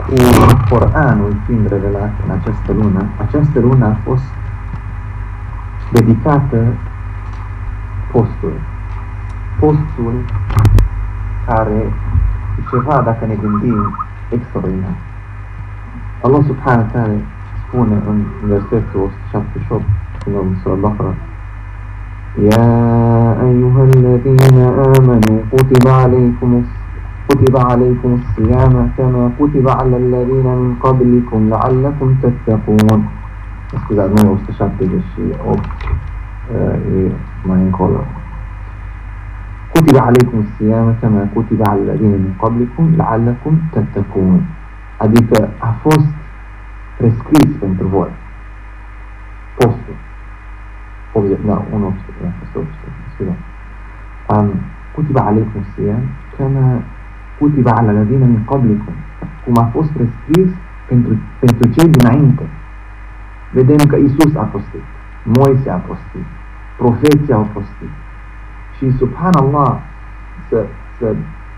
cu Coranul fiind revelat în această lună a fost dedicată postului. Postul care e ceva, dacă ne gândim, extraordinar. Allah subhanahu wa ta'ala spune în versetul 178 din Surah Al-Baqarah: يا أيها الذين آمنوا كتب عليكم الصيام كما كتب على الذين من قبلكم لعلكم تتقون. Scuzați, nu e 178, e mai încolo. كتب عليكم الصيام كما كتب على الذين من قبلكم لعلكم تتقون. Adică a fost prescris pentru voi postul. كتب عليكم الصيام كما كتب على الذين من قبلكم. Cum a fost prescris pentru cei dinainte. Vedem că Isus a postit, Moise a postit, profeții au postit. Și subhanallah, să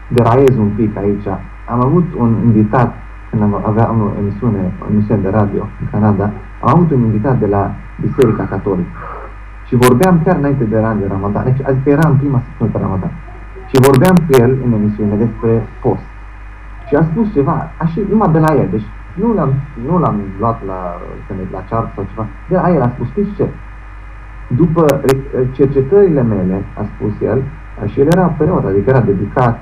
deraiez un pic aici, am avut un invitat când aveam o emisiune de radio în Canada, am avut un invitat de la Biserica Catolică și vorbeam chiar înainte de Ramadan, deci adică era în prima săptămână de Ramadan, și vorbeam cu el în emisiune despre post și a spus ceva, așa, numai de la el, deci nu l-am luat la ceartă sau ceva, de la el a spus, știți ce? După cercetările mele, a spus el, și el era preot, adică era dedicat,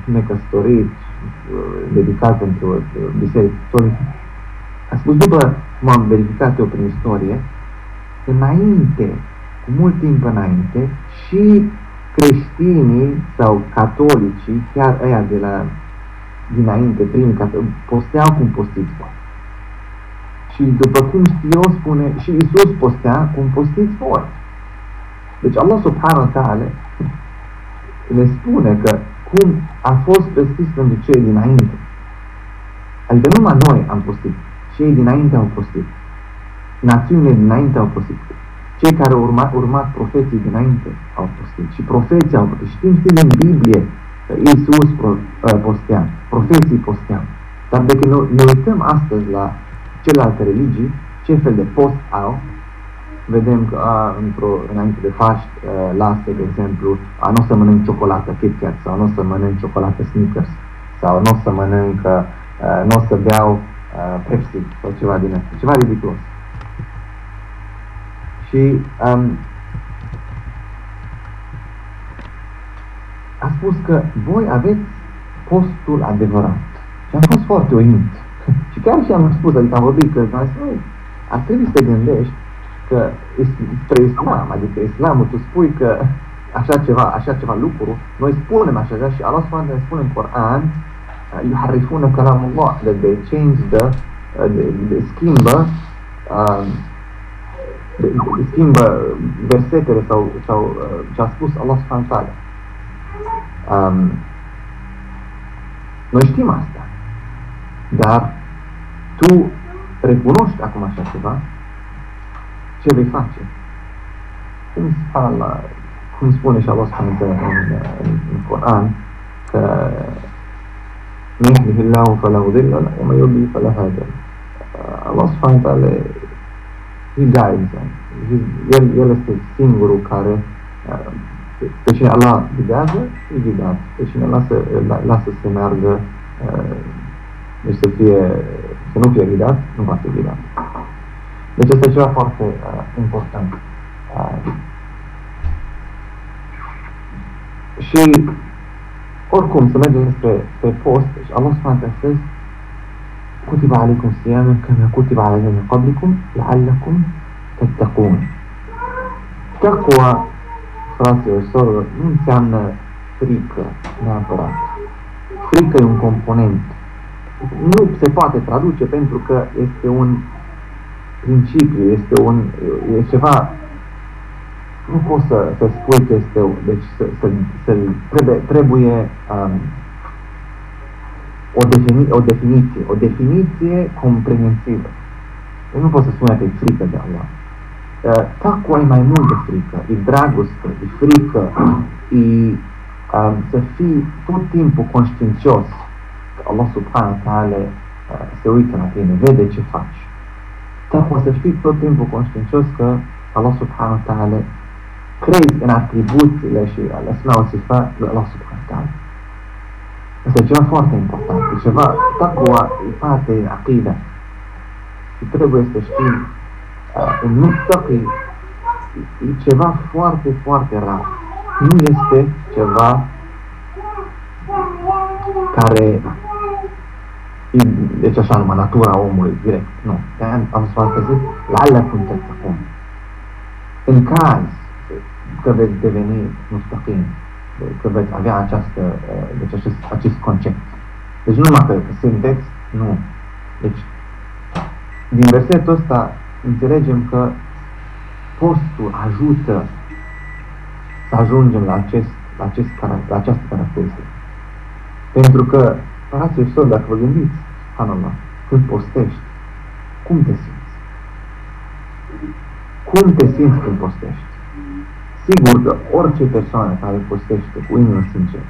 necăsătorit, dedicat pentru biserică catolică. A spus, după cum am verificat eu prin istorie, înainte, cu mult timp înainte, și creștinii sau catolicii, chiar ăia de la dinainte, primii posteau cum postiți voi. Și după cum știu eu, spune, și Isus postea cum postiți voi. Deci Allah subhanahu wa ta'ala ne spune că cum a fost prescris pentru cei dinainte. Adică numai noi am postit, cei dinainte au postit, națiunile dinainte au postit, cei care au urmat profeții dinainte au postit și profeții au postit. Știm din Biblie că Iisus postea, profeții postea. Dar dacă ne uităm astăzi la celelalte religii, ce fel de post au, vedem că înainte de Paști lasă, de exemplu, nu o să mănânc ciocolată Kit Kat sau nu o să mănânc ciocolată Snickers sau nu o să mănânc, nu o să beau Pepsi sau ceva din asta, ceva ridiculos. Și a spus că voi aveți postul adevărat. Și am fost foarte uimit. Și chiar și am spus, adică am vorbit că ar trebui să te gândești că spre islam, adică islamul, tu spui că așa ceva lucru, noi spunem așa și Allah subhanahu wa ta'ala spune în Coran, yuharrifuna kalamullah, that they change schimbă versetele sau ce a spus Allah subhanahu wa ta'ala. Noi știm asta, dar tu recunoști acum așa ceva, ce vei face? Cum spune și Allah subhanahu wa ta'ala în Coran, că من يهده الله فلا مضل له ومن يضلل فلا هادي له. Allah subhanahu wa ta'ala, He guides, El este singurul care pe cine Allah ghidează, îi ghidează, pe cine lasă să meargă, deci să nu fie ghidat, nu va fi ghidat. Deci este ceva foarte important. Și oricum, să mergem spre post, deci Allah subhanahu wa ta'ala spune: كتب عليكم الصيام كما كتب على الذين من قبلكم لعلكم تتقون. Taqwa, fraților și sorilor, nu înseamnă frică neapărat. Frică e un component. Nu se poate traduce pentru că este un principiu, e ceva. Nu poți să spui că este, deci trebuie o definiție comprehensivă. Nu poți să spui că e frică de Allah. Taqwa e mai mult de frică, e dragoste, e frică, e să fii tot timpul conștiincios că Allah subhanahu wa ta'ala se uită la tine, vede ce faci. Dar o să știi tot timpul conștiincios că Allah subhanahu wa ta'ala, crezi în atribuțiile și al-asma wa sifat lui Allah subhanahu wa ta'ala. Asta e ceva foarte important, e ceva, taqwa e parte din aqida. Și trebuie să știi, un muttaqi e ceva foarte, foarte rar. Nu este ceva care deci așa numai natura omului direct, nu. De-aia am spus că zic, la'allakum tattaqun. În caz că veți deveni mustaqim, că veți avea acest concept. Deci nu numai că sunteți, nu. Deci, din versetul ăsta înțelegem că postul ajută să ajungem la această caracteristică. Pentru că, frații și sori, dacă vă gândiți, subhanallah, când postești, cum te simți? Cum te simți când postești? Sigur că orice persoană care postește cu inimă sinceră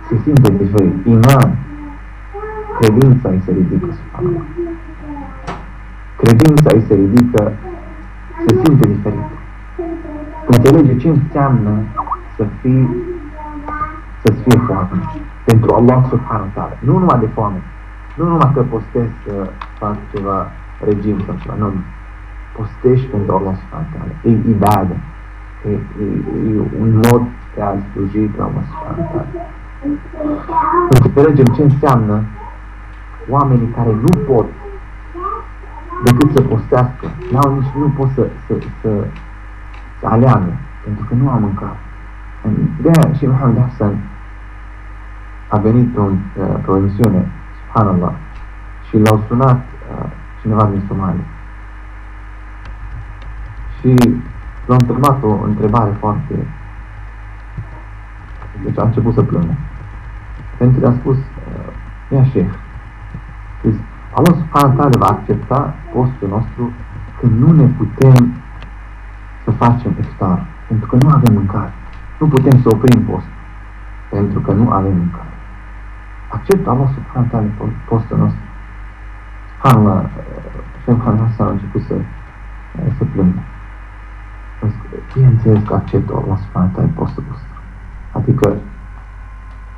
se simte diferit. Iman, credința îi se ridică, subhanallah. Credința îi se ridică, se simte diferit. Înțelege ce înseamnă să-ți fie foame pentru Allah subhanahu wa ta'ala. Nu numai de foame, nu numai că postezi să faci ceva regim sau ceva, nu. Postești pentru Allah subhanahu wa ta'ala. E ibadah. E un mod de a sluji pe Allah subhanahu wa ta'ala. Înțelegem ce înseamnă oamenii care nu pot decât să postească, nici nu pot să aleagă, pentru că nu am mâncat. De-aia și Mohamed Hassan a venit pe o emisiune, subhanallah, și l-au sunat cineva din Somalia. Și l-a întrebat o întrebare foarte... Deci a început să plângă. Pentru că a spus, ia șef, Allah subhanahu wa ta'ala va accepta postul nostru când nu ne putem să facem iftar, pentru că nu avem mâncare. Nu putem să oprim postul, pentru că nu avem mâncare. Acceptă Allah subhanahu wa ta'ala postul nostru. Subhanallah, Sheikh Mohamed Hassan a început să plângă. Bineînțeles că acceptă Allah subhanahu wa ta'ala postul nostru. Adică,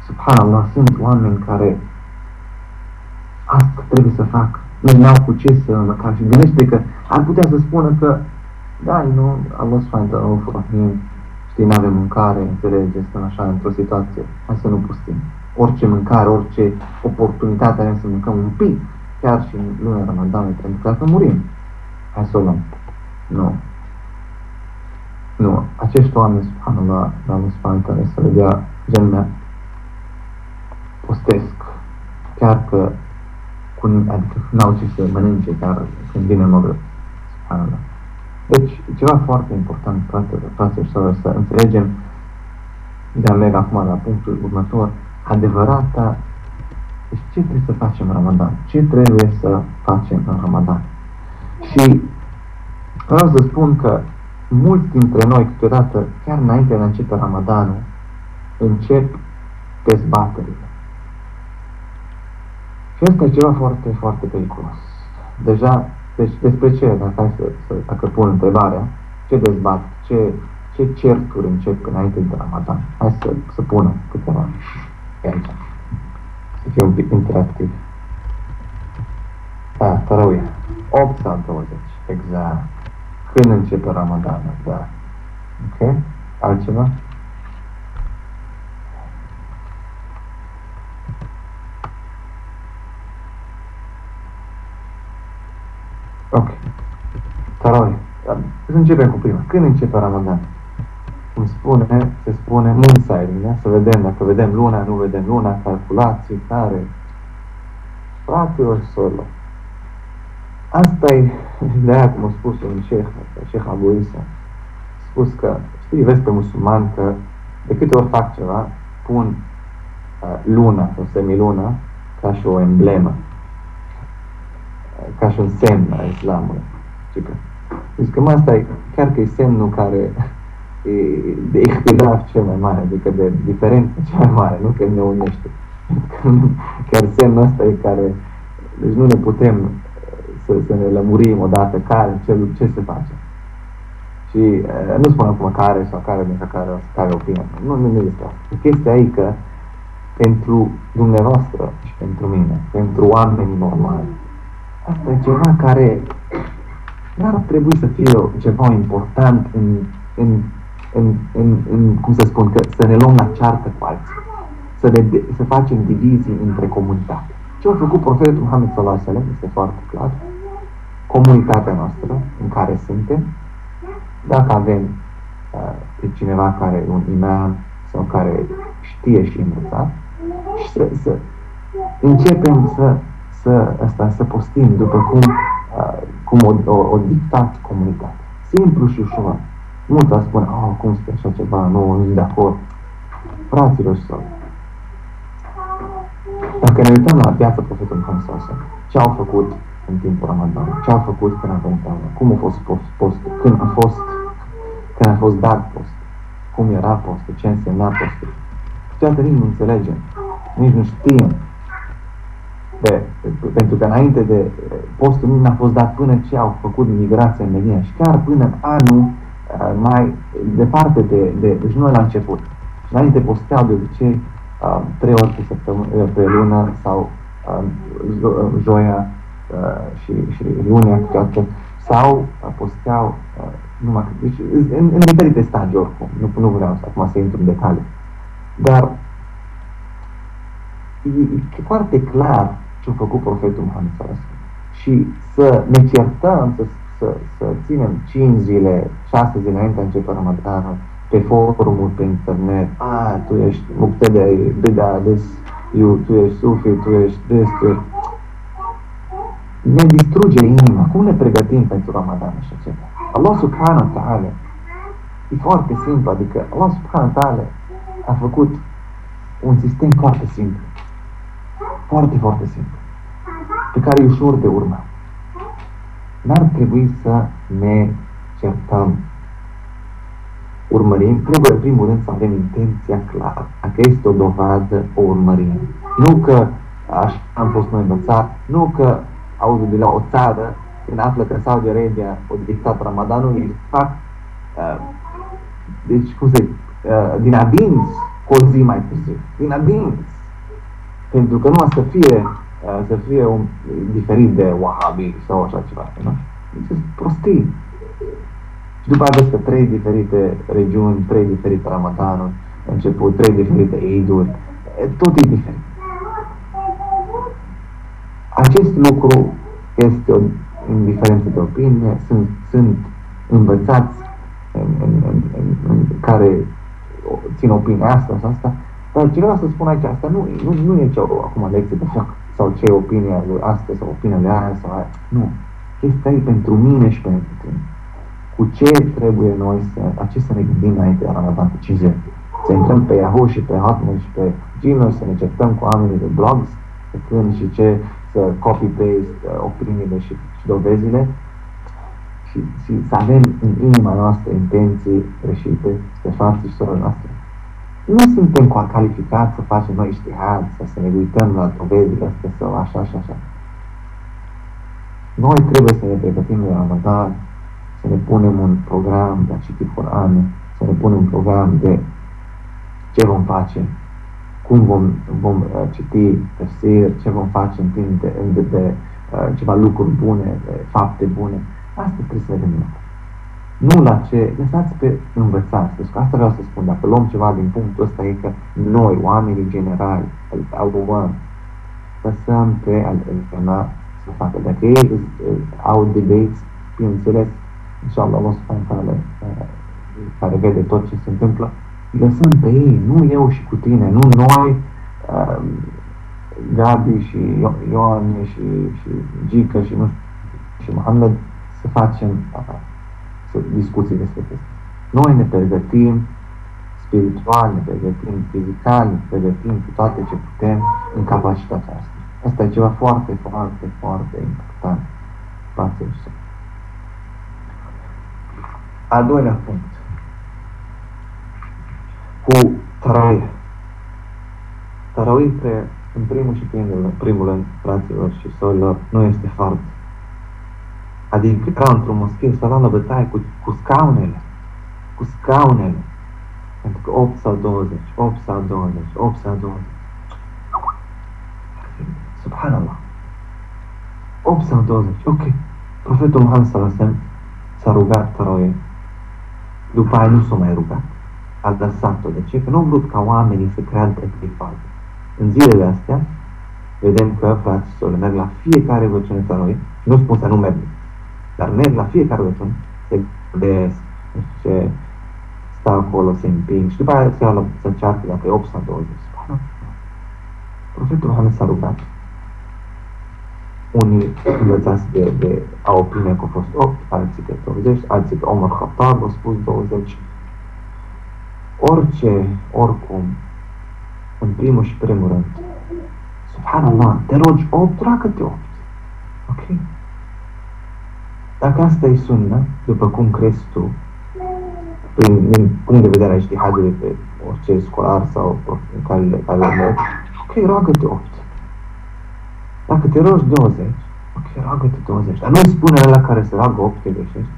subhanallah, sunt oameni care asta trebuie să fac, nu au cu ce să măcar. Și gândește că ar putea să spună că da, nu, Allah subhanahu wa ta'ala, știi, n-avem mâncare, înțelege, stăm așa într-o situație, hai să nu pustim. Orice mâncare, orice oportunitate avem să mâncăm un pic, chiar și în luna Ramadanului, pentru că dacă murim, hai să o luăm. Nu. Nu, acești oameni, subhanallah, Allah subhanahu wa ta'ala, să le dea Jannah, postesc, chiar că adică n-au ce să mănânce, chiar când vine Maghrib, subhanallah. Deci, e ceva foarte important, frate și soră, să înțelegem, de a merg acum la punctul următor, adevărata, deci ce trebuie să facem în Ramadan? Ce trebuie să facem în Ramadan? Și vreau să spun că mulți dintre noi, câteodată, chiar înainte de a începe Ramadanul, încep dezbaterile. Și asta e ceva foarte, foarte periculos. Deja, deci despre ce, dacă pun întrebarea, ce dezbat, ce certuri încep înainte de Ramadan? Hai să punem câteva aici. Să fie un pic interactiv. Tarawih. 8 sau 20. Exact. Când începe Ramadanul, da. Ok? Altceva? Ok. Tarawih. Să începem cu prima. Când începe Ramadan? Se spune moon sighting, da? Să vedem, dacă vedem luna, nu vedem luna, calculații, care... Fraților și sorilor. Asta e, de-aia cum a spus un Sheikh Abu Isa, a spus că, știi, vezi pe musulmani că de câte ori fac ceva, pun luna sau semiluna ca și o emblemă, ca și un semn al islamului. Zic că asta e, chiar că e semnul care e de ihtilaf cel mai mare, adică de diferență cea mai mare, nu că ne unește. Chiar semnul ăsta e care Deci nu ne putem să ne lămurim odată ce se face. Și nu spun acum care sau care opinie. Nu este asta. Chestia e că pentru dumneavoastră și pentru mine, pentru oamenii normali, asta e ceva care n-ar trebui să fie ceva important cum să spun, că să ne luăm la ceartă cu alții, să facem divizii între comunitate. Ce a făcut profetul Muhammed sallallahu alaihi wasallam este foarte clar. Comunitatea noastră în care suntem, dacă avem pe cineva care e un imam sau care știe și învățat, și să începem să postim după cum o dictat comunitatea. Simplu și ușor. Mulți va spune, cum este așa ceva, nu sunt de acord. Fraților și sorți, dacă ne uităm la viața profetului Muhammed sallallahu alaihi wasallam, ce au făcut în timpul Ramadan, ce au făcut când a venit Ramadan, cum a fost postul, când a fost dat post, cum era postul, ce însemna postul. Toată nici nu înțelegem, nici nu știm. Pentru că înainte de postul nu a fost dat până ce au făcut migrația în Medina și chiar până în anul mai departe deci nu la început. Și înainte posteau de obicei 3 ori pe lună sau joia și lunea câteodată, sau posteau numai, deci în diferite stagii oricum, nu vreau acum să intru în detalii, dar e foarte clar ce a făcut profetul Muhammed sallallahu alaihi wasallam. Și să ne certăm, să ținem 5 zile, 6 zile înainte de începe Ramadanul, pe forumuri, pe internet, tu ești mubtadi, bida, tu ești sufi, tu ești ne distruge inima. Cum ne pregătim pentru Ramadan așa ceva? Allah subhanahu wa ta'ala e foarte simplu, adică Allah subhanahu wa ta'ala a făcut un sistem foarte simplu, foarte, foarte simplu, pe care e ușor de urmat. N-ar trebui să ne certăm. Trebuie în primul rând să avem intenția clară. Dacă este o dovadă, o urmărim. Nu că așa am fost noi învățat, nu că auzi de la o țară, când află că Saudi Arabia a dictat Ramadanul, îi fac deci din adins cu o zi mai târziu. Din adins. Pentru că nu să fie un diferit de Wahhabi sau așa ceva, nu? Deci prostii. Și după aceea vezi că 3 diferite regiuni, 3 diferite Ramadanuri, început 3 diferite Eiduri, tot e diferit. Acest lucru este în diferență de opinie, sunt învățați în care țin opinia asta sau asta, dar ce vreau să spun aici, asta nu e acum lecție de fac sau ce e opinia lui asta sau opinia lui aia sau aia, nu. Chestia e pentru mine și pentru tine. Cu ce trebuie noi să ne gândim înainte de Ramadan cu 5 zile? Să intrăm pe Yahoo și pe Hotmail și pe Gmail, să ne certăm cu oamenii de blogs, pe când și ce, să copy-paste opiniile și dovezile și să avem în inima noastră intenții greșite spre frații și sorele noastre. Nu suntem calificați să facem noi ijtihad, să ne uităm la dovezile astea sau așa. Noi trebuie să ne pregătim de Ramadan, să ne punem un program de a citi Coranul, să ne punem un program de ce vom face, cum vom citi tafsir, ce vom face în timp de ceva lucruri bune, fapte bune. Asta trebuie să vedem noi. Nu la ce, lăsați pe învățați, pentru că asta vreau să spun, dacă luăm ceva din punctul ăsta e că noi, oamenii generali, al-Uwan, lăsăm pe al-Ulama să facă. Dacă ei au debates, bineînțeles, inshallah, Allah subhanahu wa ta'ala, care vede tot ce se întâmplă, lăsăm pe ei, nu eu și cu tine, nu noi, Gabi și Ioane și Gica și Mohamed, să facem discuții despre chestia. Noi ne pregătim spiritual, ne pregătim fizical, ne pregătim cu toate ce putem în capacitatea asta. Asta e ceva foarte, foarte, foarte important. Al doilea punct. Cu Tarawih. Tarawih În primul rând, fraților și sorilor, nu este fard. Adică ca într-o moschee să la bătaie cu scaunele. Cu scaunele. Pentru că 8 sau 20, 8 sau 20, 8 sau 20. Subhanallah. 8 sau 20, ok. Profetul Muhammed sallallahu alaihi wasallam s-a rugat tarawih. După aia nu s-a mai rugat. A lăsat-o. De ce? Că nu a vrut ca oamenii să creadă că e fard. În zilele astea, vedem că frații și sorele merg la fiecare rugăciune tarawih. Nu spun să nu merg, dar merg la fiecare rugăciune, se gândesc, nu știu ce, stau acolo, se împing și după aia se încearcă dacă e 8 sau 20. Profetul Muhammed s-a rugat. Unii învățați de a opinie că a fost 8, alții că 20, alții că Omar Khattab a spus 20. Oricum, în primul și primul rând, subhanallah, te rogi 8, roagă-te 8. Ok? Dacă asta e sunnă, după cum crezi tu, din punct de vedere a ijtihadului pe orice școlar sau care le merg, ok, roagă-te 8. Dacă te rogi 20, ok, roagă-te 20. Dar nu spune ăla care se roagă 8 te greșești.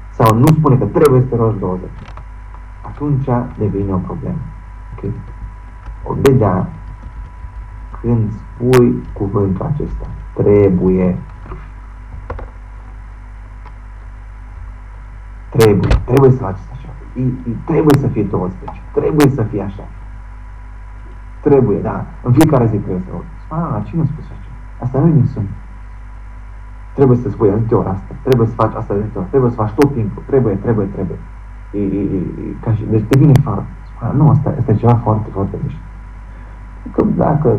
Sau nu spune că trebuie să te rogi 20. Atunci devine o problemă. Ok? O vedea când spui cuvântul acesta. Trebuie să faci așa. Trebuie să fie 20. Trebuie să fie așa. Trebuie, da. În fiecare zi trebuie să rogi. Cine a spus așa? Asta nu e din sunt. Trebuie să spui de ori asta. Trebuie să faci asta de ori. Trebuie să faci tot timpul. Trebuie. Deci devine fard. Nu, asta e ceva foarte, foarte mișto. Dacă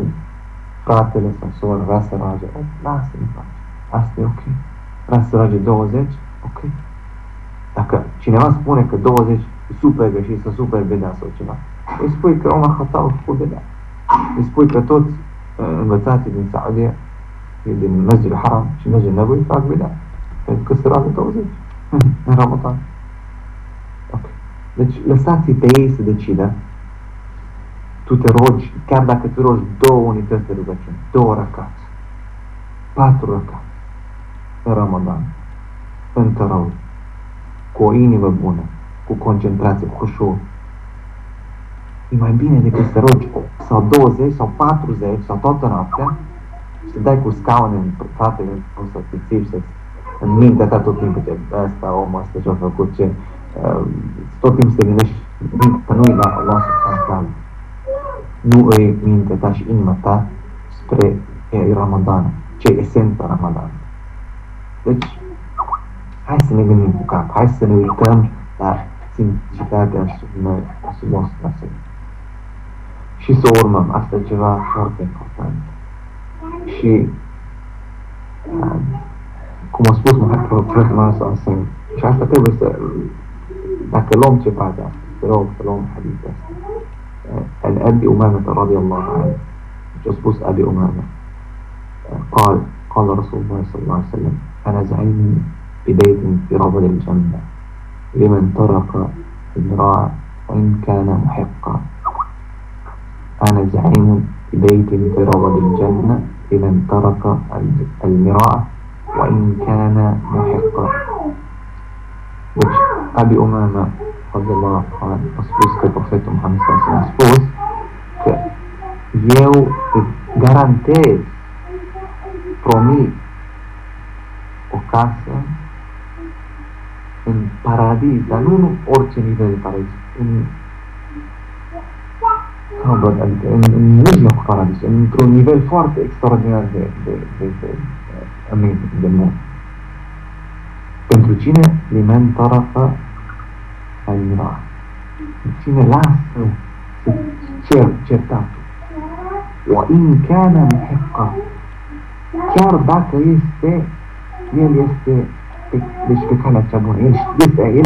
fratele sau sora vrea să roage, lasă-mi face. Asta e ok. Vrea să roage 20, ok. Dacă cineva spune că 20 e super greșit, să super bedea sau ceva, îi spui că Omar Khattab a făcut bedea. Îi spui că toți învățații din Saudia, din Masjid al-Haram și Masjid al-Nabawi fac bedea. Pentru că se roagă 20 în Ramadan. Ok. Deci lăsați-i pe ei să decidă. Tu te rogi, chiar dacă te rogi 2 unități de rugăciune, 2 rakați, 4 rakați în Ramadan, în tarawih, cu o inimă bună, cu concentrație, cu khushu'. E mai bine decât să rogi 8 sau 20 sau 40 sau toată noaptea și să dai cu scaune în fratele să te țipi, să în mintea ta tot timpul ce ăsta, omul ăsta ce-a făcut, ce tot timpul să te gândești că nu-i la Allah subhanahu wa ta'ala. Nu îi mintea ta și inima ta spre Ramadan, ce e esența Ramadan. Deci, hai să ne gândim cu cap, hai să ne uităm la simplitatea sub nostru. Și să urmăm, asta e ceva foarte important. Și, cum a spus profetul nostru, și asta trebuie să, dacă luăm ceva de asta, te rog să luăm hadithul ăsta. عن أبي أمامة رضي الله عنه جسبوس أبي أمامة قال رسول الله صلى الله عليه وسلم أنا زعيم ببيت في ربض الجنة لمن ترك المراء وإن كان محقا أنا زعيم ببيت في ربض الجنة لمن ترك المراء وإن كان محقا. أبي أمامة radiyallahu anhu a spus că profetul Muhammed sallallahu alaihi wasallam a spus că eu îți garantez, promit o casă în paradis, dar nu orice nivel de paradis, în mijlocul paradis, într-un nivel foarte extraordinar de mult. Pentru cine? Liman tarafa al-mira'a. Cine lasă să certatul. Wa in kana muhiqqa. Chiar dacă el este deci pe calea cea bună. El este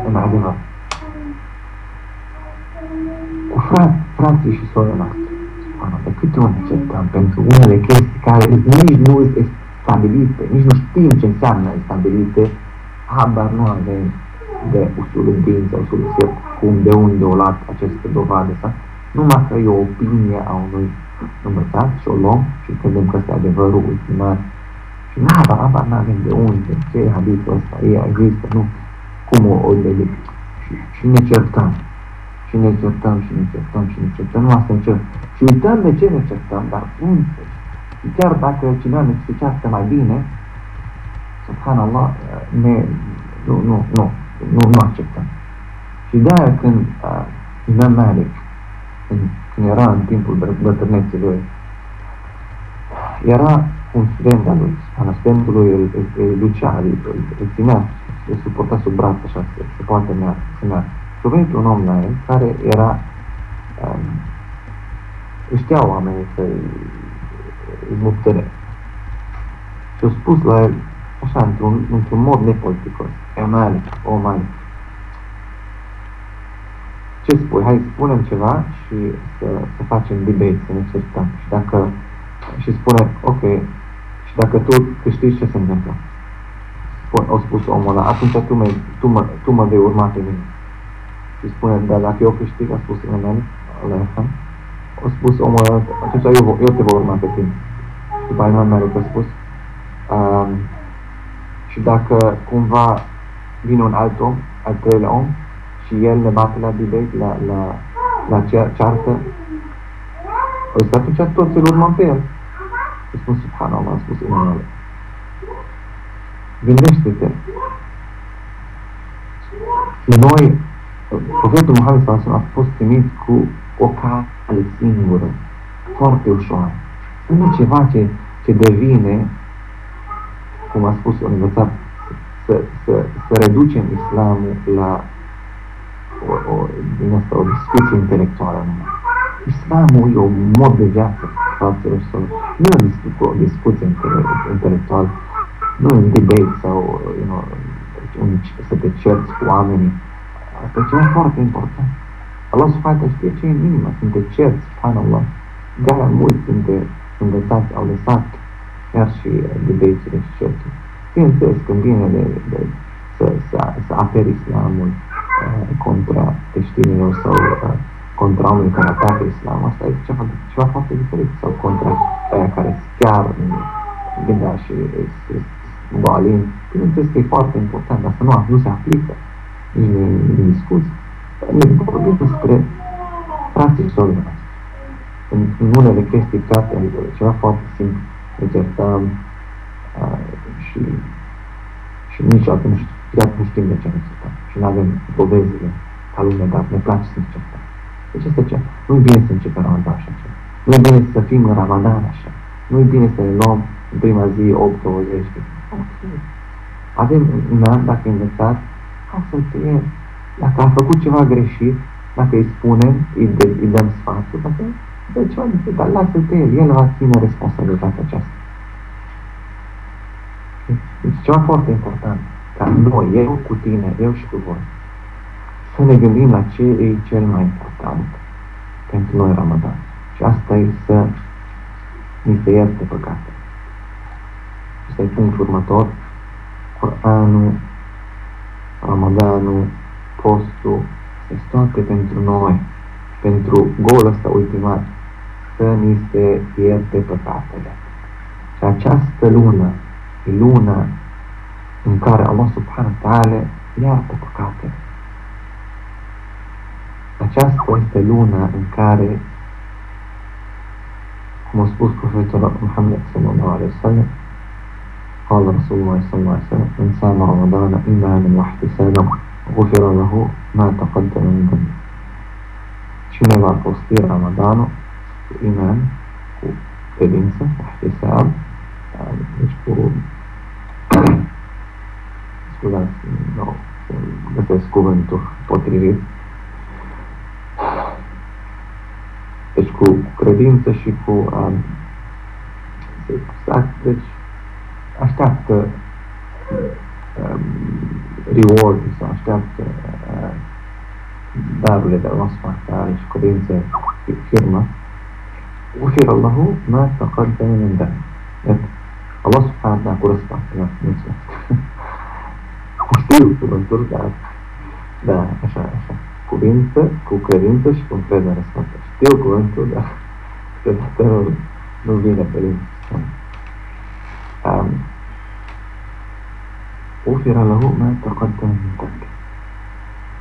în adevăr. Cu frații și sorele noastre. De câte ori ne certăm pentru unele chestii care nici nu sunt stabilite, nici nu știm ce înseamnă stabilite, habar nu avem de usulul din sau usulul fiqh, cum, de unde o luat această dovadă, sau numai că e o opinie a unui învățat și o luăm și credem că este adevărul ultimar. Și n avem de unde, ce e hadithul ăsta, există, nu, cum o deduc. Și ne certăm. Și ne certăm. Nu asta încerc. Și uităm de ce ne certăm, dar unde? Și chiar dacă cineva ne se ceartă mai bine, subhanallah, nu acceptăm. Și de-aia când Imam Malik, când era în timpul bătrâneții lui, era un student al lui, studentul lui îl ducea, îl ținea, îl suporta sub braț așa, se poate meargă. Și a venit un om la el care era, știau oamenii să-i muptere. Și a spus la el, așa, într-un mod nepoliticos, o Malik, ce spui? Hai, spunem ceva și să facem debate, să ne certăm. Și spune, ok, și dacă tu câștigi, ce se întâmplă? A spus omul ăla, atunci tu mă vei urma pe mine. Și spune, dar dacă eu câștig, a spus Imam Malik, a spus omul ăla, atunci eu te voi urma pe tine. Și după Imam Malik a spus, și dacă cumva vine un alt om, al treilea om, și el ne bate la debate, la ceartă, atunci toți îl urmăm pe el. A spus subhanallah, a spus Imam Malik. Gândește-te. Noi, profetul Muhammed sallallahu alaihi wasallam a fost trimis cu o cale singură, foarte ușoară. Nu e ceva ce devine, cum a spus un învățat, să reducem islamul la o discuție intelectuală numai. Islamul e un mod de viață, fraților și sorori. Nu e o discuție intelectuală, nu e un debate sau să te cerți cu oamenii. Asta e ceva foarte important. Allah subhanahu wa ta'ala știe ce e în inimă, când te cerți, subhanallah. De-aia mulți dintre învățați au lăsat chiar și debate-urile și certuri. Bineînțeles, când vine să aperi islamul contra creștinilor sau contra oamenii care atacă islamul, asta e ceva foarte diferit, sau contra aia care chiar gândea și Balin. Bineînțeles că e foarte important, dar să nu se aplică nici în discuții. Ne vorbim despre frații și sorii noastre. În unele chestii toate, adică ceva foarte simplu, ne certăm și niciodată nu știm de ce ne certăm. Și nu avem dovezile ca lumea, dar ne place să ne certăm. Deci asta ce? Nu-i bine să începem Ramadan așa. Nu-i bine să fim în Ramadan așa. Nu-i bine să ne luăm în prima zi 8-20. Avem un an, dacă e învățat, ca să fie, dacă a făcut ceva greșit, dacă îi spunem, îi dăm sfatul, dacă dă ceva diferit, dar lasă-l pe el va ține responsabilitatea aceasta. Deci ceva foarte important, ca noi, eu cu tine, eu și cu voi, să ne gândim la ce e cel mai important pentru noi Ramadan. Și asta e să ni se ierte păcate. Asta e punctul următor. Coranul, Ramadanul, postul, este toate pentru noi, pentru golul ăsta ultimat, să ni se ierte păcatele. Și această lună e luna în care Allah subhanahu wa ta'ala iartă păcatele. Aceasta este luna în care, cum a spus profetul Muhammad sallallahu alaihi wasallam, قال رسول الله صلى الله عليه وسلم من صام رمضان إيمانا واحتسابا غفر له ما تقدم من ذنبه. Cine va posti Ramadanul cu iman, cu credință, cu ihtisab, deci cu scuzați, nu găsesc cuvântul potrivit, deci cu credință și cu deci așteaptă reward sau așteaptă darurile de Allah subhanahu wa ta'ala și credință firmă. غفر له ما تقدم من ذنبه. Allah subhanahu wa ta'ala curățat, mulțumesc. Știu cuvântul, dar așa, cu credință și cu încredere sfântă. Știu cuvântul, dar câteodată nu vine pe lângă. غفر له ما تقدم من ذنبه.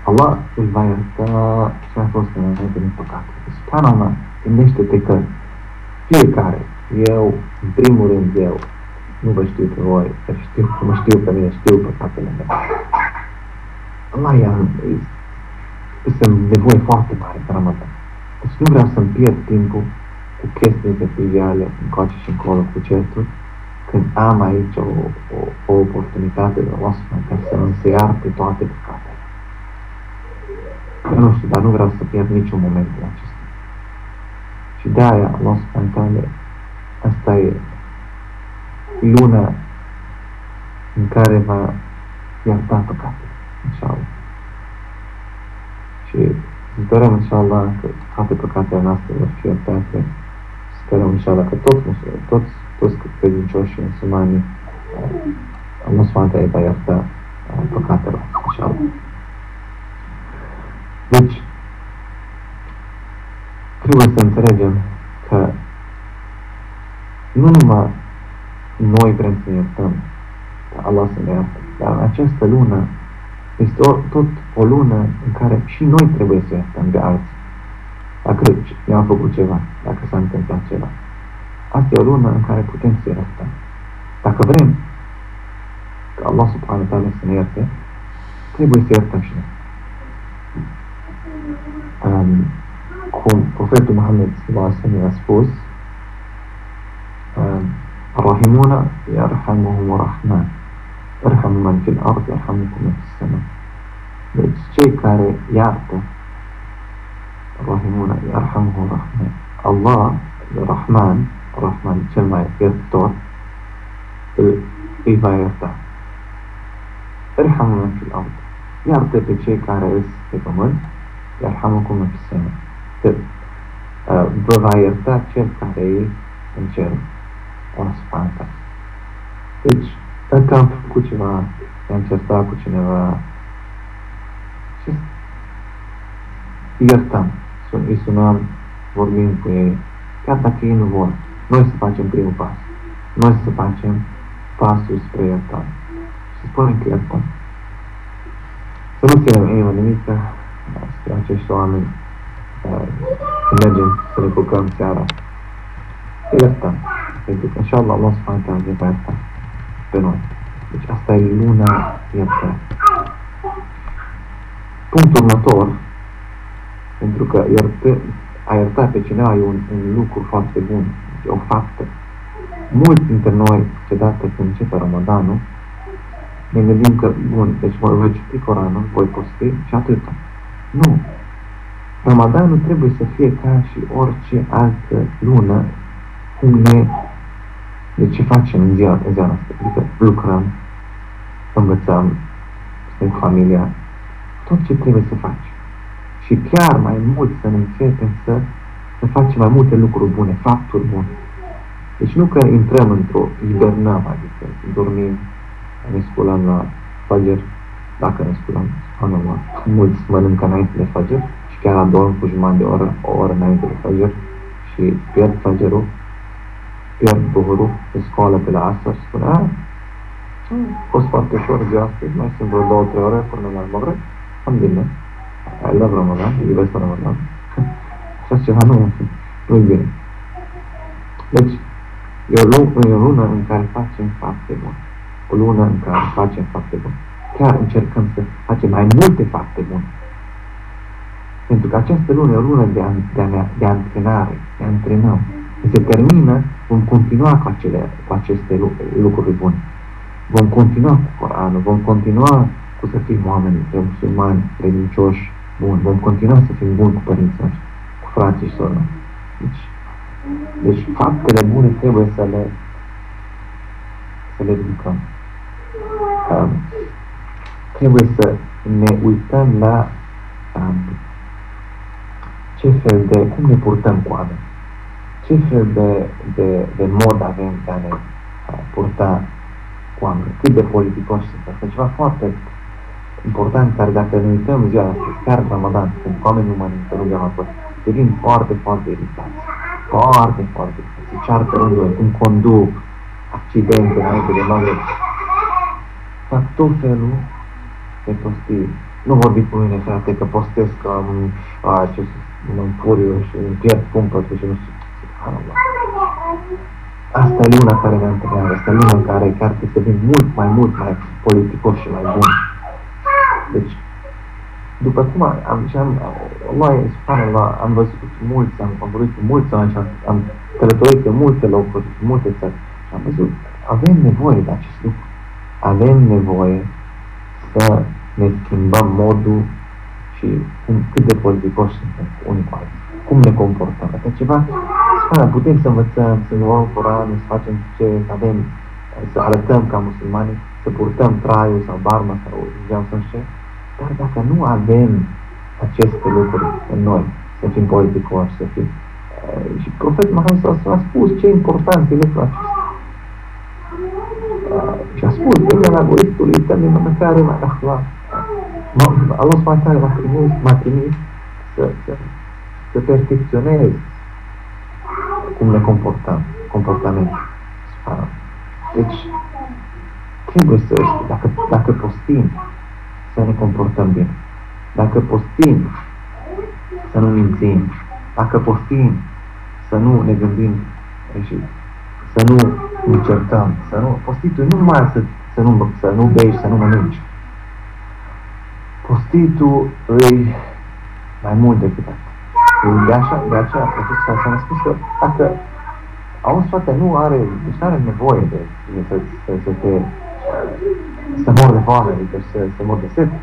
Allah îl va ierta ce a fost înainte din păcate. Subhanallah, gândește-te că fiecare, eu, în primul rând eu, nu vă știu pe voi, dar știu că mă știu pe mine, știu păcatele mele. Allah este nevoie foarte mare de Ramadan. Deci nu vreau să-mi pierd timpul cu chestii de triviale, încoace și încolo, cu certuri, când am aici o oportunitate de Allah subhanahu să se iarte toate păcatele. Eu nu știu, dar nu vreau să pierd niciun moment din acesta. Și de-aia Allah subhanahu asta e luna în care va ierta păcatele, inshallah. Și sperăm, inshallah, că toate păcatele noastre vor fi iertate. Sperăm, inshallah, că toți credincioșii musulmani Allah subhanahu va ierta păcatele, inshallah. Deci, trebuie să înțelegem că nu numai noi vrem să ne iertăm, Allah să ne ierte, dar în această lună este tot o lună în care și noi trebuie să iertăm de alții. Dacă ne-am făcut ceva, dacă s-a întâmplat ceva. Asta e o lună în care putem să iertăm. Dacă vrem ca Allah subhanahu wa ta'ala să ne ierte, trebuie să iertăm și noi. Cum profetul Muhammad sallallahu alaihi wasallam a spus, Ar-Rahimuna yarhamuhum Rahman, irhamu man fil ard yarhamukum man fis sama. Deci cei care iartă, Rahimuna yarhamuhum Rahman, Allah, Rahman cel mai iertător, îi va ierta. Irhamu man fil ard, iartă pe cei care îs pe pământ, yarhamukum man fis sama. Vă va ierta cel care e în cer. Allah subhanahu wa ta'ala. Deci, dacă am făcut ceva, am certat cu cineva, iertăm, îi sunăm, vorbim cu ei, chiar dacă ei nu vor, noi să facem primul pas, noi să facem pasul spre iertare. Să spunem că iertăm. Să nu ținem inimă nimică spre acești oameni, să mergem să ne culcăm seara, să iertăm. Pentru că, inshallah, Allah subhanahu wa ta'ala va ierta pe noi. Deci asta e luna iertare. Punctul următor, pentru că a ierta pe cineva e un lucru foarte bun, e o faptă. Mulți dintre noi, câteodată când începe Ramadanul, ne gândim că, bun, deci voi citi Coranul, voi posti și atâta. Nu. Ramadanul trebuie să fie ca și orice altă lună, de ce facem în ziua noastră, adică lucrăm, învățăm, suntem cu familia, tot ce trebuie să faci. Și chiar mai mult să ne începem să facem mai multe lucruri bune, fapturi bune. Deci nu că intrăm hibernăm, adică dormim, ne sculăm la Fajr, dacă ne sculăm, subhanallah, mulți mănâncă înainte de Fajr și chiar adorm cu jumătate de oră, o oră înainte de Fajr și pierd Fajrul, pierd buhurul, se scoală pe la asta și spune, a fost foarte ușor ziua astăzi, mai sunt vreo 2-3 ore până la Maghreb, am bine, I love Ramadan, iubesc Ramadan, așa ceva nu e bine. Deci, e o lună în care facem fapte bune, o lună în care facem fapte bune, chiar încercăm să facem mai multe fapte bune. Pentru că această lună e o lună de antrenare, de antrenăm. Când se termină, vom continua cu aceste lucruri bune. Vom continua cu Coranul, vom continua cu să fim oameni, musulmani, credincioși, buni. Vom continua să fim buni cu părinții noștri, cu frații și soră. Deci faptele bune trebuie să le ridicăm. Trebuie să ne uităm la cum ne purtăm cu oameni. Ce fel de mod avem de a ne purta cu oameni, cât de politicoși sunt. Asta e ceva foarte important, care dacă ne uităm ziua asta, chiar Ramadan, când oamenii nu mănâncă, nu beau apă, devin foarte, foarte iritați. foarte, foarte, se ceartă rândul, cum conduc, accidente înainte de noapte. Fac tot felul de prostii. Nu vorbi cu mine, frate, că postez că mă împuriu și îmi pierd cumpătul și nu știu. Subhanallah. Asta e luna care ne întâlnează, asta e luna în care chiar trebuie să vin mult mai politicos și mai bun. Deci, după cum am văzut mulți, am vorbit cu mulți oameni și am călătorit în multe locuri, în multe țări și am văzut, avem nevoie de acest lucru. Avem nevoie să ne schimbăm modul și cât de politicoși suntem unii cu alții. Cum ne comportăm. Asta ceva, putem să învățăm, să luăm Coranul, să facem ce avem, să arătăm ca musulmani, să purtăm traiul sau barma sau geam sau ce. Dar dacă nu avem aceste lucruri în noi, să fim politicoși, să fim... și profetul Muhammed s-a spus ce important e lucrul acesta. Și a spus, în algoritmului, tăi mănâncare mai ahla. Allah m-a trimis să perfecționez cum ne comportăm, comportamentul. Deci, trebuie să, dacă postim, să ne comportăm bine. Dacă postim, să nu mințim. Dacă postim, să nu ne gândim și să nu încercăm, să nu... Postitul nu numai să nu bei și să nu mănânci. Postitul îi mai mult decât asta. De aceea, profesorul s-a spus că dacă auzi, frate, nu are nevoie să mor de foame, adică să mor de sete,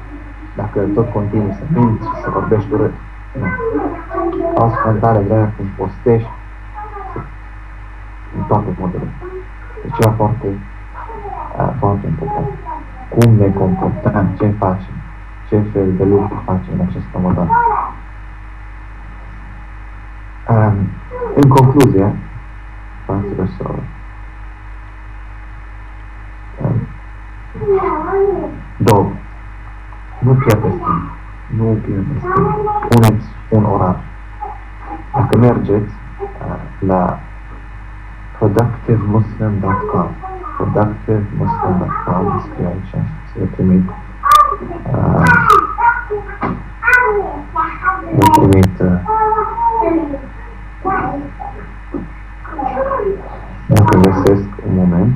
dacă tot continui să minți și să vorbești urât. Nu. Auzi, frate, vrea când postești în toate modurile. Deci e foarte important. Cum ne comportăm, ce facem, ce fel de lucruri facem în acest Ramadan. În concluzie, fraților și sorori, două, nu pierdeți timp, puneți un orar. Dacă mergeți la productivemuslim.com, scrie aici, să trimit dacă găsesc un moment.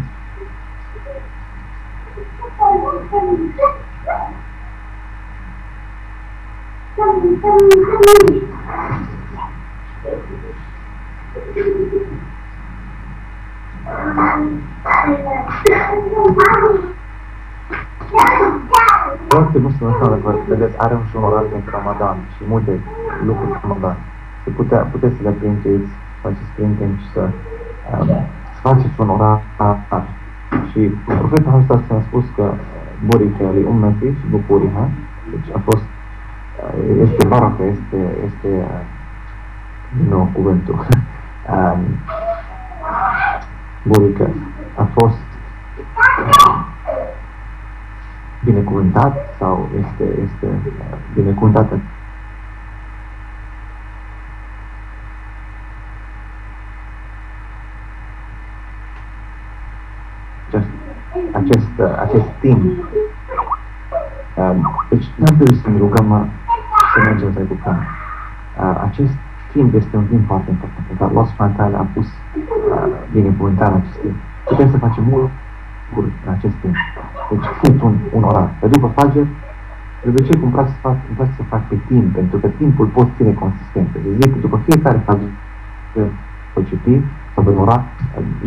Foarte mult să dacă vedeți, are și un orar pentru Ramadan și multe lucruri pentru Ramadan. Puteți să le printeți, faceți printing și să faceți un orar. Și profetul Muhammed s-a spus că burica li ummeti și bukuriha, deci a fost, este baraka, este din nou cuvântul, burica a fost binecuvântat sau este binecuvântată. Acest timp. Deci nu trebuie să ne rugăm să mergem să educăm. Acest timp este un timp foarte important, pentru că Allah subhanahu wa ta'ala a pus binecuvântarea acest timp. Putem să facem mult în acest timp. Deci puneți un orar. Pe după Fajr, de obicei îmi place să fac pe timp, pentru că timpul pot ține consistent. Deci zic, după fiecare Fajr voi citi sau voi ora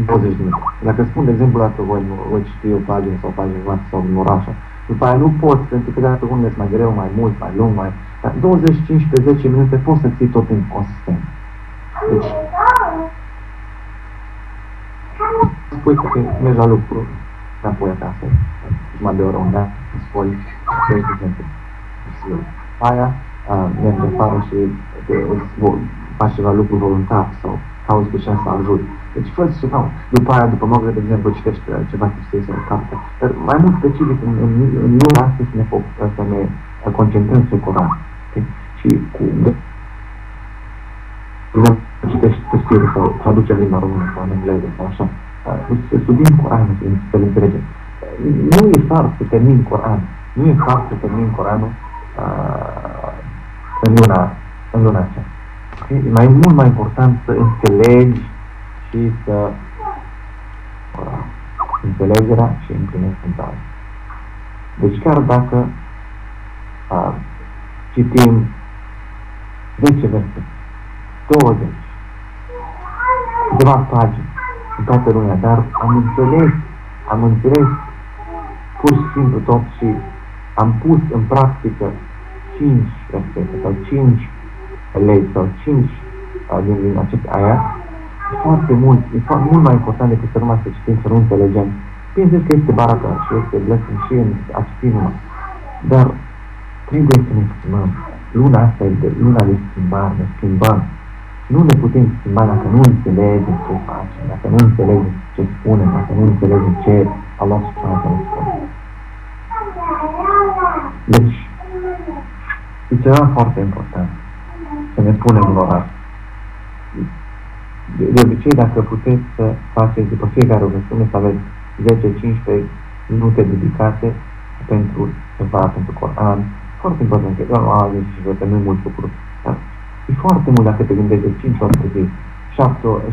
20 de minute. Dacă spun, de exemplu, dacă voi citi o pagină sau o pagină jumătate sau un oraș, după aia nu pot, pentru că dacă unde mai greu, mai mult, mai lung, dar 20, 15, 10 minute poți să ții tot timpul consistent. Deci, spui că mergi la lucru, înapoi acasă, jumătate de oră unde, spui, de exemplu. Aia, mergi afară și faci ceva lucru voluntar sau cauți pe cine să ajut. Deci fă ceva. După aia, după Maghreb, de exemplu, citești ceva chestii sau o carte. Dar mai mult specific, în lumea asta să ne concentrăm pe Coran. Okay? Și cu găsești tefsirul sau traducerea limba română sau în engleză sau așa. Să studiem Coranul, să-l înțelegem. Nu e far să termin Coranul. Nu e far să termin Coranul în luna aceea. E mult mai important să înțelegi și să înțelegerea și implementarea. Deci chiar dacă citim 10 versete, 20, câteva pagini în toată lumea, dar am înțeles pur și simplu tot și am pus în practică 5 versete sau 5 legi sau 5 din aceste aia, e foarte mult, mult mai important decât să numai să citim, să nu înțelegem. Bineînțeles că este baraka și este blessing și în a citi numai, dar trebuie să ne schimbăm. Luna asta e luna de schimbare, ne schimbăm. Nu ne putem schimba dacă nu înțelegem ce facem, dacă nu înțelegem ce spunem, dacă nu înțelegem ce Allah subhanahu wa ta'ala spune. Deci, e ceva foarte important să ne punem în orar. De obicei, dacă puteți să faceți după fiecare rugăciune, să aveți 10-15 minute dedicate pentru ceva, pentru Coran. Foarte important, că doar o azi și că nu e mult lucru. Dar e foarte mult dacă te gândești de 5 ori pe zi,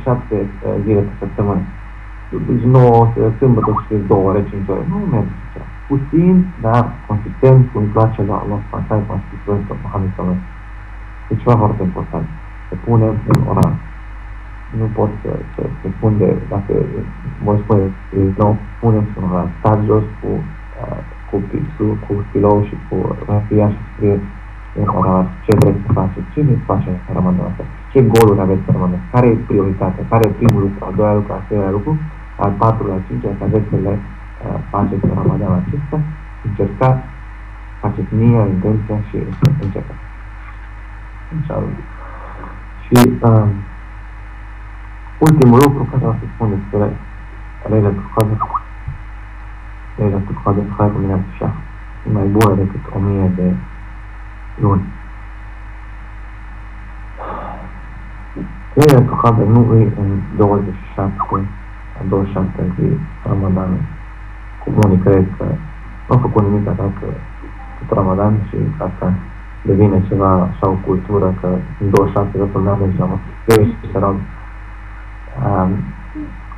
7 zile pe săptămână. Deci 9, sâmbătă și 2 ore, 5 ore. Nu merge așa. Puțin, dar consistent, cum îmi place la Allah subhanahu wa ta'ala, cum Muhammad sallallahu alaihi wasallam. E ceva foarte important. Să punem în orar. Nu pot să spun dacă voi spune din nou, puneți un orar. Stați jos cu pixul, cu stilou și cu rafia și scrieți în orar ce vreți să faceți, ce veți face în Ramadan asta, ce goluri aveți în Ramadan, care e prioritatea, care e primul lucru, al doilea lucru, al treilea lucru, al patrulea, al cincilea, că aveți să le faceți în Ramadan acesta, încercați, faceți nia, intenția și începeți. Și ultimul lucru care vreau să spun despre Laylatul Qadr. Laylatul Qadr khairun min alf shahr. E mai bună decât 1000 de luni. Laylatul Qadr nu e în 27 zi Ramadan. Cum unii cred că nu au făcut nimic dacă tot Ramadan și asta devine ceva așa o cultură că în 27 de luni mergi la măsuri și se rog.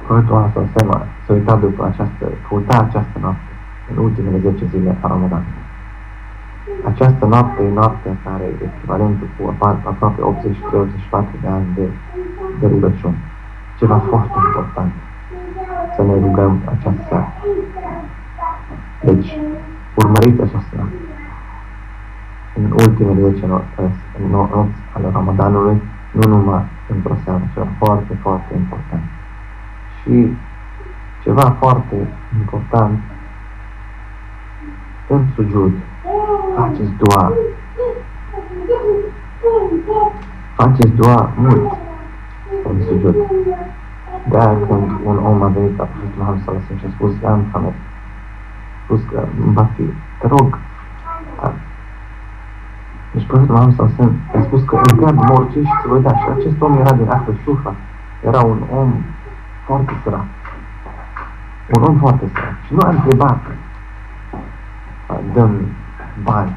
Profetul ăsta s-a uitat după această noapte, în ultimele 10 zile a Ramadan. Această noapte e noaptea care e echivalentul cu aproape 83-84 de ani de rugăciune. Ceva foarte important să ne rugăm această seară. Deci, urmăriți această noapte. În ultimele 10 nopți ale Ramadanului, nu numai într-o seară, ceva foarte, foarte important. Și ceva foarte important, în sujud, faceți dua. Faceți dua mult în sujud. De-aia când un om a venit la Profetul Muhammad sallallahu alaihi wasallam și a spus, Ia Muhammad, a spus că Mbati, te rog. Deci Profetul Muhammad sallallahu alaihi wasallam a spus că întreabă orice și se voi da. Și acest om era din Ahl Sufa. Era un om foarte sărac. Un om foarte sărac. Și nu a întrebat, dăm bani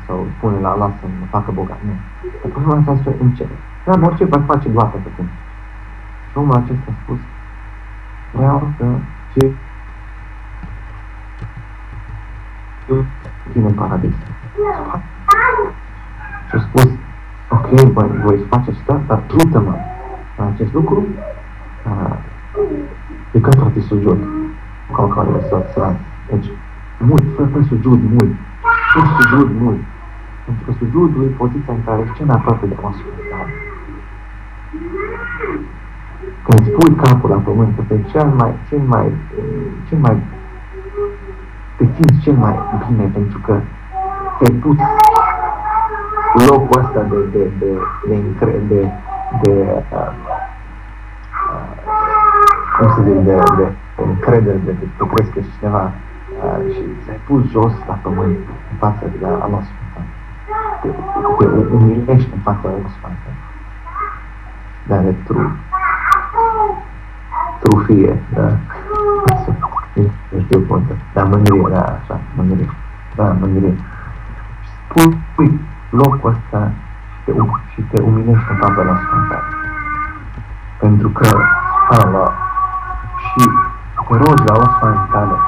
sau spune la Allah să mă facă bogat. Nu. Dar Profetul Muhammad sallallahu alaihi wasallam începe. Întreabă orice va face doar pe tine. Și omul acesta a spus, vreau să tine în paradis. Și a spus, ok, voi face asta, dar ajută-mă în acest lucru de către sujud. Calcare să deci, mult, fă sujud mult. Fă sujud mult. Pentru că sujudul e poziția în care ești cel mai aproape de Allah subhanahu wa ta'ala. Când îți pui capul la pământ, că e cel mai te simți cel mai bine, pentru că te-ai pus locul ăsta cum să zic, de încredere, de te crezi că ești cineva și ți-ai pus jos la pământ în fața de Allah subhanahu wa ta'ala. Te umilești în fața lui subhanahu wa ta'ala. de trufie, da. Nu știu cum să... Da, mândrie, da, așa, mândrie. Da, mândrie. Spui locul ăsta și te umilești în fața la Sfânta. Pentru că, Allah, și te rogi la o Sfântală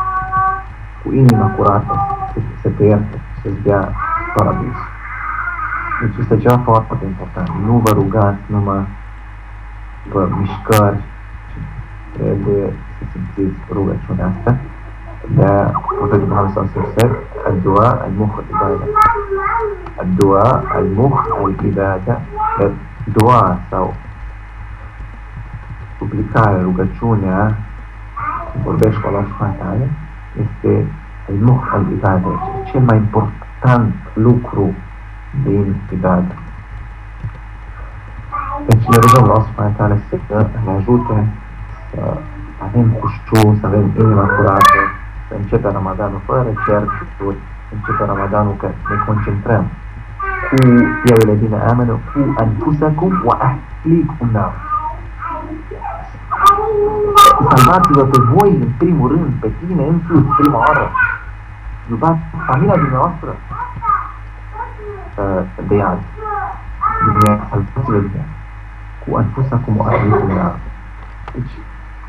cu inima curată să te ierte, să-ți dea paradis. Deci este ceva foarte important. Nu vă rugați numai după mișcări, trebuie să simțiți rugăciunea asta. De-aia, Profetul Muhammad sallallahu alaihi wasallam, ad-dua al-mukh al-ibada. Ad-dua al-mukh al-ibada. Dua sau suplicarea, rugăciunea, când vorbești cu Allah subhanahu wa ta'ala, este al-mukh al-ibada, cel mai important lucru din ibada. Deci ne rugăm la Allah subhanahu wa ta'ala să ne ajute să avem cușciu, să avem inima curată, să începem Ramadanul fără certuri, să începem Ramadanul că ne concentrăm cu ele bine amenu, cu anfusakum wa ahlikum nar. Salvați-vă pe voi în primul rând, pe tine în plus, prima oară. Iubați familia dumneavoastră de iad. Salvați-vă de iad. Cu anfusakum wa ahlikum nar. Deci,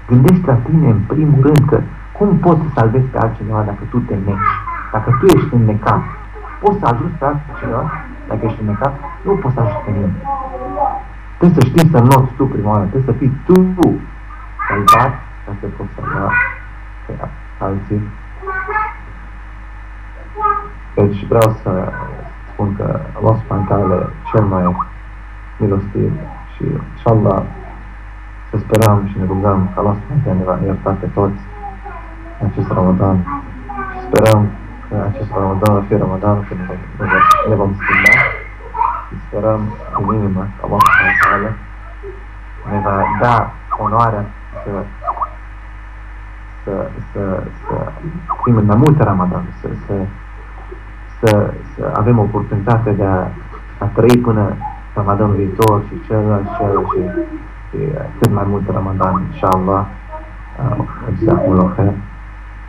gândește la tine în primul rând că cum poți să salvezi pe altcineva dacă tu te nești? Dacă tu ești înnecat, poți să ajuți pe altcineva dacă ești înnecat? Nu poți să ajuți pe nimeni. Trebuie să știi să noți tu prima oară, trebuie să fii tu salvat ca să poți salva pe alții. Deci vreau să spun că Allah subhanahu wa ta'ala cel mai milostiv și inshallah să sperăm și ne rugăm că Allah subhanahu wa ta'ala ne va ierta pe toți în acest Ramadan și sperăm că acest Ramadan va fi Ramadanul când ne vom schimba și sperăm în inimă că Allah subhanahu wa ta'ala ne va da onoarea să fim în mai multe Ramadan, să avem oportunitatea de a trăi până Ramadanul viitor și celălalt și cât mai multe Ramadan, inshallah. Jazakumullah khair.